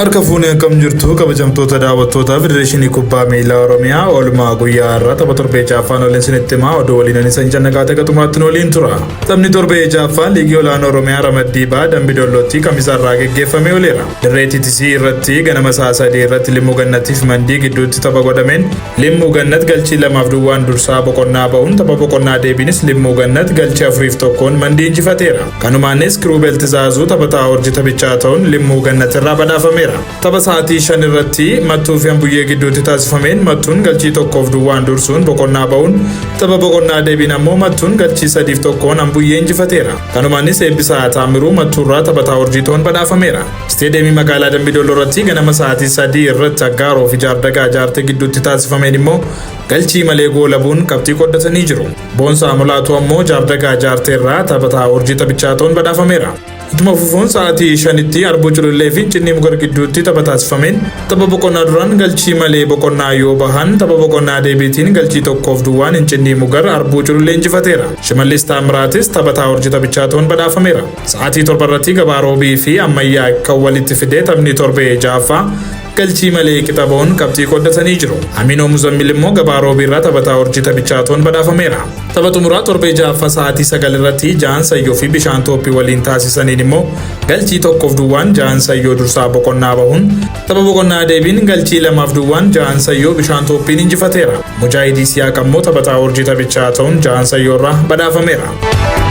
Harka fuunee akkam jirtu kabajamtoota daawwattoota Federeeshinii Kubbaa Miilaa Oromiyaa oolmaa guyyaa irraa tapha torbee jaaffaan waliin isinitti himaa oduu waliin isaan jannaqaatee qaxumaatti waliin tura. Taphni torbee jaaffaan liigii olaanoo Oromiyaa Ramaddii Baa Dambidollootti Kamisaa irraa geggeeffamee ooleera. Dirree TTC irratti ganama sa'a 3 irratti Limmuu Gannatiif Mandii gidduutti tapha godhameen Limmuu Gannat galchii 2-2 dursaa boqonnaa ba'uun tapha boqonnaa deebiinis Limmuu Gannat galchii 4-1 Mandii injifateera. Kanumaanis Kiruubel Tizaazuu taphataa hojii taphichaa ta'uun Limmuu Gannat irraa badhaafame. Tapha sa'aatii 5 irratti Mattuu fi Ambuyyee gidduutti taasifameen Mattuun galchii 1-2 dursuun boqonnaa ba'uun tapha boqonnaa deebiin ammoo Mattuun galchii 3-1 Ambuyyee injifateera. Kanumaanis Eebbisaa Taamiruu Mattuurraa taphataa hojii ta'uun badhaafameera. Isteediyeemii magaalaa Dambidolloo irratti ganama sa'aatii 3 irratti Aggaaroo fi Jaardagaa Jaartee gidduutti taasifameen immoo galchii malee goolabuun qabxii qoddatanii jiru. Boonsaa Mulaatu ammoo Jaardagaa Jaarteerraa taphataa hojii taphichaa ta'uun badhaafameera. Ittuma fufuun sa'aatii 5tti Arbuu Culullee fi Cinnii Mugar gidduutti tapha taasifameen tapha boqonnaa duraan galchii malee boqonnaa yoo bahan tapha boqonnaa deebiitiin galchii 1-2 Cinnii Mugar Arbuu Culullee injifateera. Shimallis Taamiraatis taphataa hojii taphichaa ta'uun badhaafameera. Sa'aatii 7 irratti Gabaa Roobii fi Ammayyaa kan walitti fidee taphni torbee jaaffaa galchii malee qixa ba'uun qabxii qoddatanii jiru. Aminoo Muzammil immoo Gabaa Roobii irraa taphataa hojii taphichaa ta'uun badhaafameera. Tapha xumuraa torbee jaaffaa sa'aatii 9 irratti Jaan Sayyoo fi Bishaan Toophii waliin taasisaniin immoo galchii 1-2 Jaan Sayyoo dursaa boqonnaa bahuun tapha boqonnaa deebiin galchii 2-2 Jaan Sayyoo Bishaan Toophiin injifateera. Mujaahidii Siyaaq ammoo taphataa hojii taphichaa ta'uun Jaan Sayyoo irraa badhaafameera.